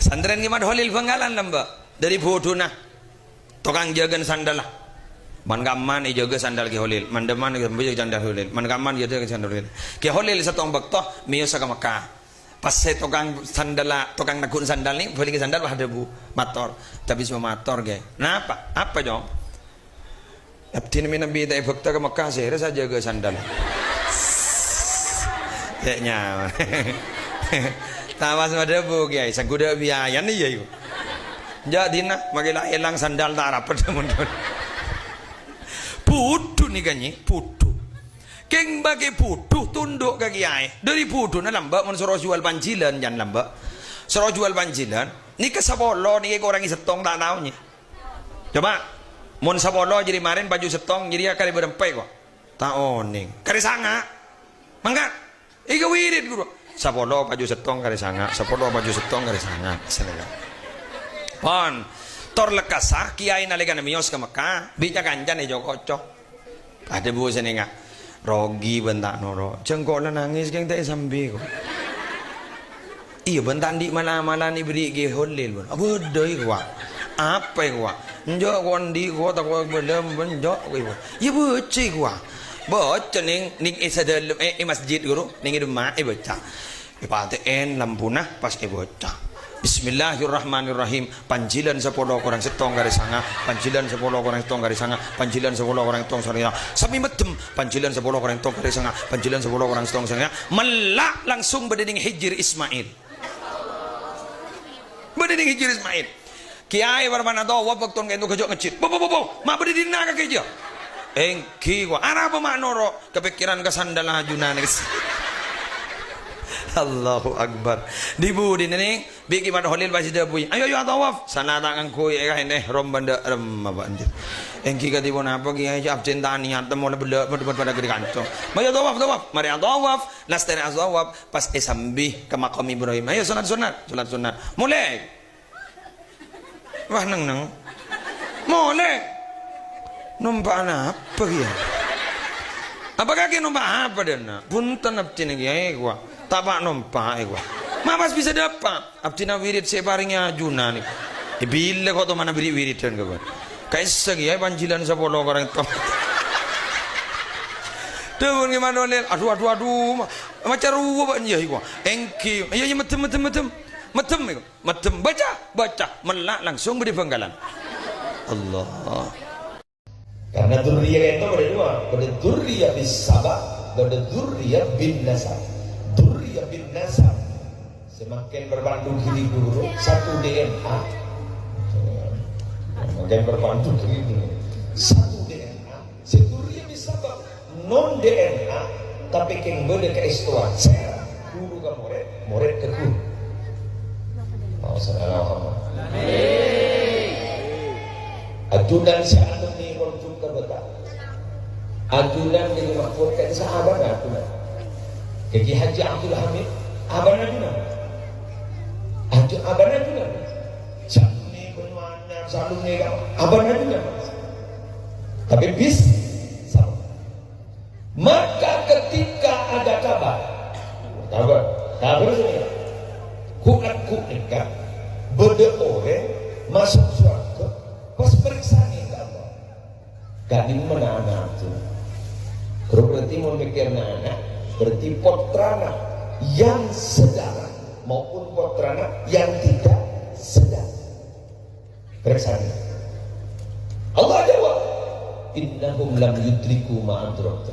Sandren gimana holil penggalan lamba dari bodona tukang jagan sandal lah. Man gaman jaga sandal ke holil, man deman ke sandal holil, man gaman jaga sandal holil. Ke holil satong bakto miyo sa Mekah. Pas saya tukang sandal, tukang nakun sandal ni, beli sandal ada bu motor, tapi semua motor ke. Kenapa? Apa dong? Abdi nabi nabi tak bakta ke Mekah saya rasa jaga sandal. Kayaknya. Tawas ada bu guys, aku dah biaya ni ya. Jadi nak magilah elang sandal tak rapat teman-teman. Putu ni kanyi, putu. Keng bagi putu tunduk ke kiai. Dari putu na lamba mun suruh jual pancilan jan lamba. Suruh jual pancilan, ni ke sapolo ni ke orang setong tak tahu ni. Coba mun sapolo jadi marin baju setong jadi kali berempai kok. Tak oning. Kari sanga. Mangkat. Ika wirid guru. Sapolo baju setong kari sanga, sapolo baju setong kari sanga. Selesai. Pon tor lekasah kiai nalikan mios ke Mekah, bija kancan ejo kocok. Ada bu senenga. Rogi bentak noro. Cengkok nangis keng tak sambi kok. Iya bentak di mana-mana ni beri ke holil pun. Apa doi gua? Apa gua? Njok kondi gua tak gua belum njok gua. Ya beci gua. Baca ning dalam masjid guru ning rumah baca. Paten lampuna pas baca. Bismillahirrahmanirrahim. Panjilan 10 orang setong garis sanga, panjilan 10 orang setong garis sanga, panjilan 10 orang setong sanga. Sami medem panjilan 10 orang setong garis sanga, panjilan 10 orang setong sanga. Melak langsung berdinding hijir Ismail. Berdinding hijir Ismail. Kiai warmana do wabak ton kendo kejok ngecit. Bo ma berdinding naga kejo. Engki gua arah apa mak noro kepikiran kesandalah ajunan Allahu Akbar dibudi neng biki pada holil basi dabui ayo tawaf sana tangan koi ini rom banda apa anjir engki kati pun apa kiai absen tak niat temu bela pada gede kantong mari tawaf mari tawaf lastari tawaf pas sambi ke makam Ibrahim ayo sunat mulai wah neng mulai numpak apa ya? Apakah kita numpak apa dana? Punten abdi ni kiai gua, tak pak numpak gua. Mapas bisa dapat abdi na wirid separingnya ajuna ni. Bila kau tu mana beri wiridan kawan? Kaisa kiai panjilan 10 orang itu. Tuh gimana ni? Aduh, macam ruwa banjir gua. Engki, ayo macam baca, melak langsung beri penggalan. Allah. Karena durriyah itu ada dua, ada durriyah bis sabah, ada durriyah bin nasab. Durriyah bin nasab semakin berpandu kiri guru satu DNA, semakin berpandu kiri guru satu DNA. Si durriyah bis sabah non DNA, tapi keng boleh ke istuan. Guru ke murid ke guru. Assalamualaikum. Ajudan siapa ni kalau jumpa betul? Ajudan jadi makhluk kan sahabat ajudan. Jadi Haji Abdul Hamid, abang ajudan. Abang ajudan. Satu ni bermakna satu ni kan abang ajudan. Tapi bis sama. Maka ketika ada kabar ni, ku nikah, berdoa masuk surga. Pas periksa ni Allah, gak di mana anak tu. Kalau berarti mau mikir anak, berarti potrana yang sedara maupun potrana yang tidak sedara. Periksa ni. Allah jawab, innahum lam yudriku ma'adrakta.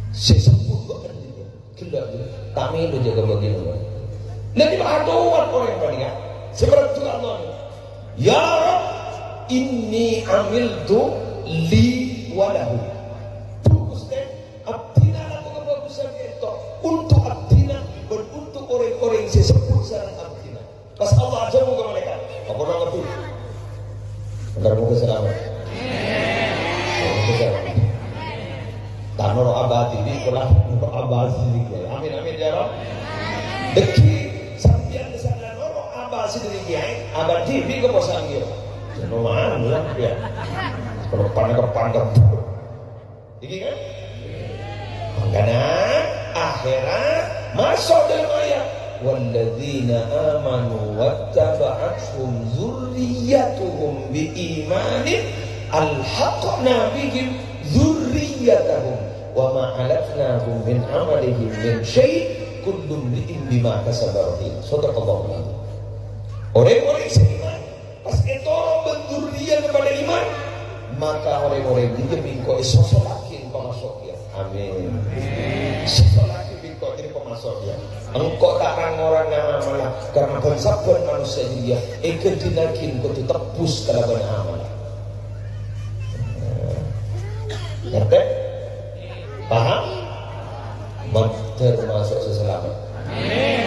Sesungguhnya kan dia, gila dia. Kami itu jaga bagian. Nanti berdoa orang yang paling seperti Allah. Ya Rabb, inni amiltu li walahu. Tukusnya abdina laku kebagusan itu untuk abdina dan untuk orang-orang yang sesepuh sarang abdina. Pas Allah aja mau ke mereka. Apa nama tu? Agar muka selamat. Muka selamat. Tanur abadi ini kalau abadi ini. Amin ya Rabb. Deki sampian kesana noro abadi ini kiai. Abadi ini keposan dia. Jangan lah ya. Kalau pandang. Ini kan? Makanya akhirat masuk dalam ayat walladzina amanu wattaba'athum dzurriyyatuhum biimanin alhaqna bihim dzurriyyatahum wa ma alatnahum min amalihim min syai' kullu imrin bima kasaba rahin. Sadaqallahu alazim. Orang-orang seiman pas itu berdurian kepada iman, maka orang-orang dia bingko sosolakin pemasoknya. Amin. Sosolakin bingko jadi pemasoknya. Engkau tak orang amal karena pensaban manusia dia ekedinakin kau tebus kalaban amal. Ngerti? Paham? Termasuk seselamat. Amin.